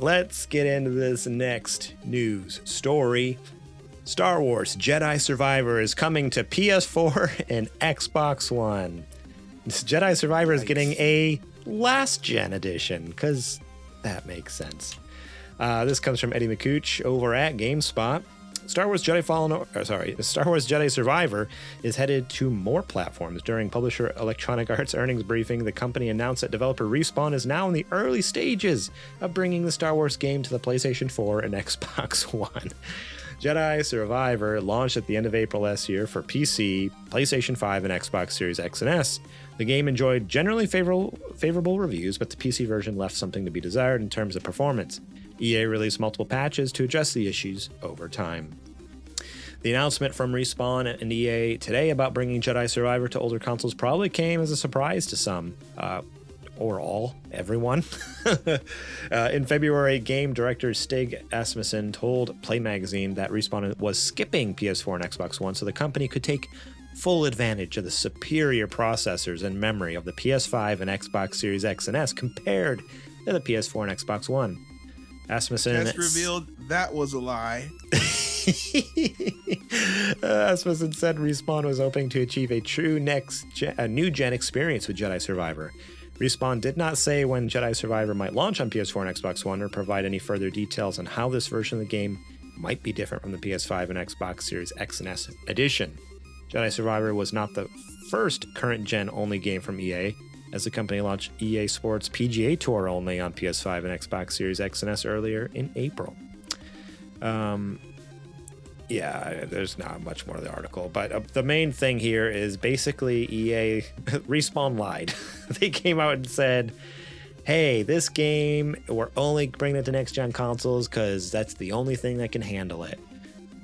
let's get into this next news story. Star Wars Jedi Survivor is coming to PS4 and Xbox One. This Jedi Survivor is getting a last-gen edition, because that makes sense. This comes from Eddie McCooch over at GameSpot. Star Wars Jedi Survivor is headed to more platforms. During publisher Electronic Arts earnings briefing, the company announced that developer Respawn is now in the early stages of bringing the Star Wars game to the PlayStation 4 and Xbox One. Jedi Survivor launched at the end of April last year for PC, PlayStation 5, and Xbox Series X and S. The game enjoyed generally favorable reviews, but the PC version left something to be desired in terms of performance. EA released multiple patches to address the issues over time. The announcement from Respawn and EA today about bringing Jedi Survivor to older consoles probably came as a surprise to some, or everyone. In February, game director Stig Asmussen told Play Magazine that Respawn was skipping PS4 and Xbox One so the company could take full advantage of the superior processors and memory of the PS5 and Xbox Series X and S compared to the PS4 and Xbox One. Asmussen just revealed that was a lie. Asmussen said Respawn was hoping to achieve a true new gen experience with Jedi Survivor. Respawn did not say when Jedi Survivor might launch on PS4 and Xbox One or provide any further details on how this version of the game might be different from the PS5 and Xbox Series X and S edition. Jedi Survivor was not the first current gen only game from EA, as the company launched EA Sports PGA Tour only on PS5 and Xbox Series X and S earlier in April. There's not much more to the article, but the main thing here is basically EA Respawn lied. They came out and said, hey, this game, we're only bringing it to next gen consoles because that's the only thing that can handle it.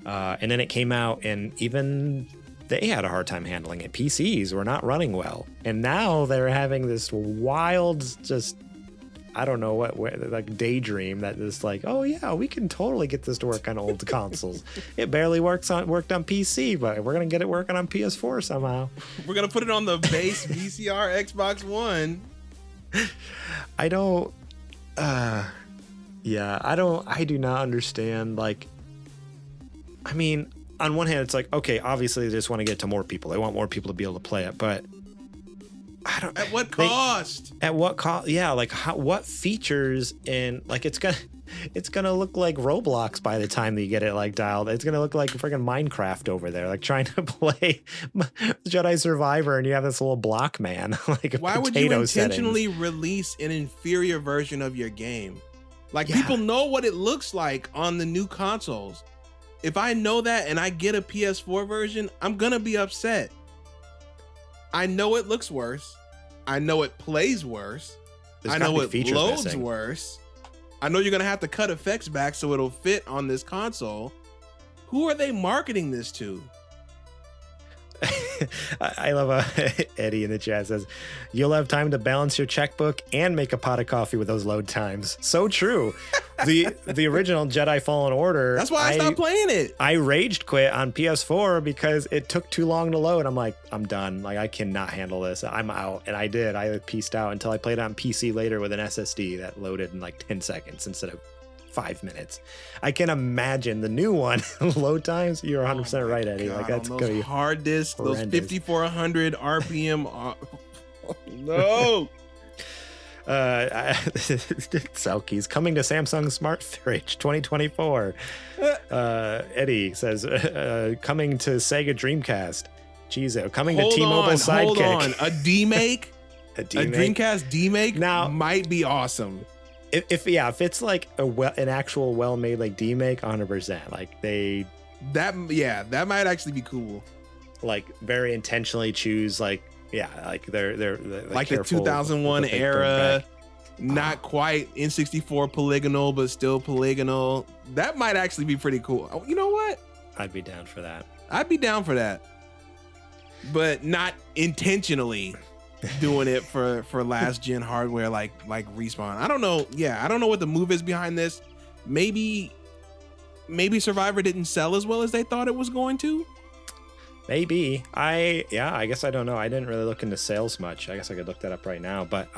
And then it came out and even they had a hard time handling it. PCs were not running well. And now they're having this wild, just, I don't know like daydream that is like, oh yeah, we can totally get this to work on old consoles. It barely worked on PC, but we're going to get it working on PS4 somehow. We're going to put it on the base VCR Xbox One. I do not understand. Like, I mean, on one hand, it's like, okay, obviously they just want to get to more people. They want more people to be able to play it, but I don't. At what cost? At what cost? Yeah, like what features and like it's gonna look like Roblox by the time that you get it like dialed. It's gonna look like freaking Minecraft over there, like trying to play Jedi Survivor, and you have this little block man. Like why would you intentionally release an inferior version of your game? Like people know what it looks like on the new consoles. If I know that and I get a PS4 version, I'm gonna be upset. I know it looks worse. I know it plays worse. I know it loads worse. I know you're gonna have to cut effects back so it'll fit on this console. Who are they marketing this to? I love Eddie in the chat says, you'll have time to balance your checkbook and make a pot of coffee with those load times. So true. The original Jedi Fallen Order. That's why I stopped playing it. I raged quit on PS4 because it took too long to load. I'm like, I'm done. Like, I cannot handle this. I'm out. And I did. I pieced out until I played it on PC later with an SSD that loaded in like 10 seconds instead of 5 minutes. I can imagine the new one load times. You're 100% right, Eddie. Like that's gonna be hard disk, those 5400 RPM. No. Selkies coming to Samsung Smart Fridge 2024. Eddie says coming to Sega Dreamcast. Jeez, coming to T-Mobile Sidekick. Hold on, a D-make? A Dreamcast D-make now might be awesome. If it's like an actual well-made like D-make, 100%. Like that might actually be cool. Like very intentionally choose they're like the 2001 era, not quite N64 polygonal, but still polygonal. That might actually be pretty cool. You know what? I'd be down for that. But not intentionally doing it for last gen hardware like Respawn. I don't know. Yeah, I don't know what the move is behind this. Maybe Survivor didn't sell as well as they thought it was going to. Maybe. I guess I don't know. I didn't really look into sales much. I guess I could look that up right now. But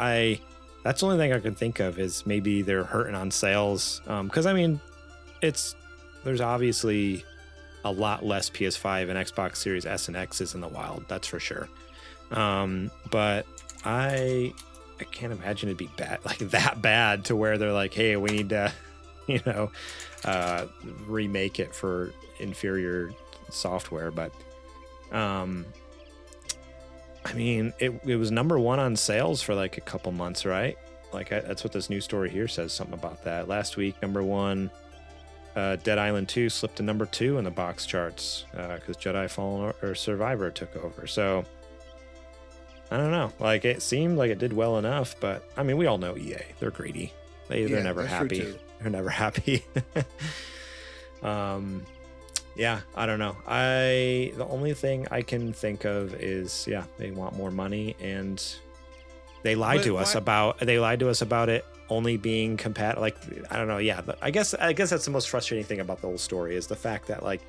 That's the only thing I can think of is maybe they're hurting on sales. Because I mean, there's obviously a lot less PS5 and Xbox Series S and X's in the wild. That's for sure. But I can't imagine it'd be bad, like that bad to where they're like, hey, we need to, remake it for inferior software. But, I mean, it was number one on sales for like a couple months, right? Like that's what this news story here says, something about that. Last week, number one, Dead Island 2 slipped to number 2 in the box charts because Jedi Fallen or Survivor took over. So I don't know. Like it seemed like it did well enough, but I mean, we all know EA. They're greedy. They're never happy. They're never happy. Yeah, I don't know. The only thing I can think of is they want more money, and they lied to us about it only being compatible. Like I don't know. Yeah, I guess that's the most frustrating thing about the whole story is the fact that like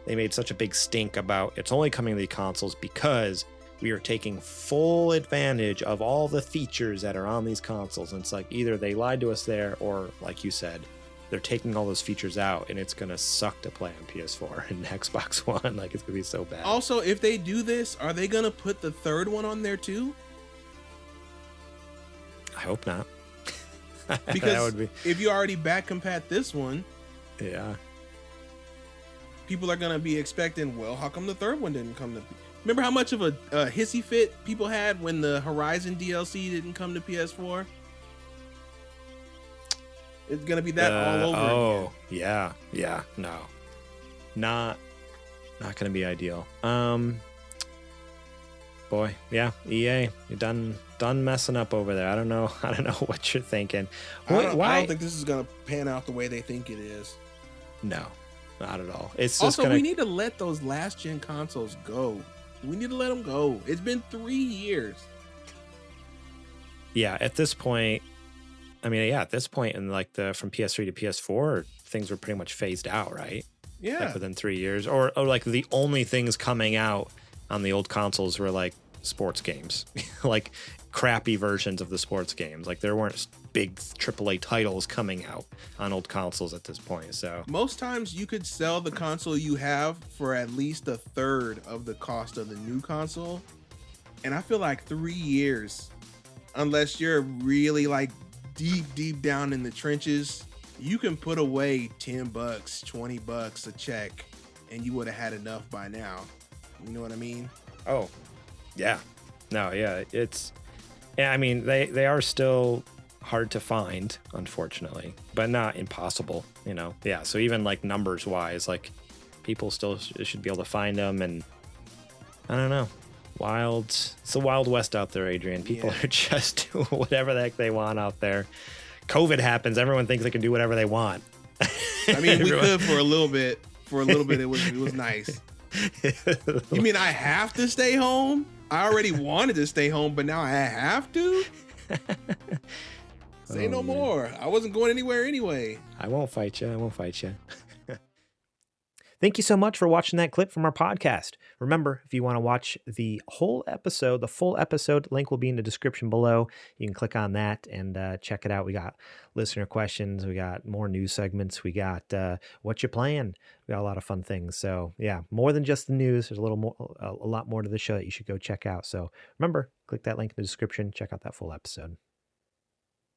they made such a big stink about it's only coming to the consoles because we are taking full advantage of all the features that are on these consoles. And it's like either they lied to us there, or like you said, they're taking all those features out, and it's gonna suck to play on PS4 and Xbox One. Like it's gonna be so bad. Also, if they do this, are they gonna put the third one on there too? I hope not. Because that would be... if you already back compat this one, people are gonna be expecting, well, how come the third one didn't come to? Remember how much of a hissy fit people had when the Horizon DLC didn't come to PS4? It's gonna be that all over again. Yeah, no, not gonna be ideal. Boy, yeah, EA, you're done messing up over there. I don't know what you're thinking. I don't think this is gonna pan out the way they think it is. No, not at all. It's just also we need to let those last gen consoles go. We need to let them go. It's been 3 years. Yeah, at this point, I mean, at this point in like from PS3 to PS4, things were pretty much phased out, right? Yeah. Like within 3 years, or like the only things coming out on the old consoles were like sports games, like crappy versions of the sports games. Like there weren't big AAA titles coming out on old consoles at this point. So most times you could sell the console you have for at least a third of the cost of the new console. And I feel like 3 years, unless you're really like deep down in the trenches, you can put away $10, $20 a check, and you would have had enough by now. You know what I mean? Oh, yeah. No, yeah. I mean, they are still hard to find, unfortunately, but not impossible, Yeah. So even like numbers wise, like people still should be able to find them. And I don't know. It's the Wild West out there, Adrian. People are just doing whatever the heck they want out there. COVID happens. Everyone thinks they can do whatever they want. I mean, we could for a little bit. For a little bit, it was nice. You mean I have to stay home? I already wanted to stay home, but now I have to? Say no more. I wasn't going anywhere anyway. I won't fight you. Thank you so much for watching that clip from our podcast. Remember, if you want to watch the full episode, link will be in the description below. You can click on that and check it out. We got listener questions. We got more news segments. We got what you playing. We got a lot of fun things. So yeah, more than just the news. There's a lot more to the show that you should go check out. So remember, click that link in the description. Check out that full episode.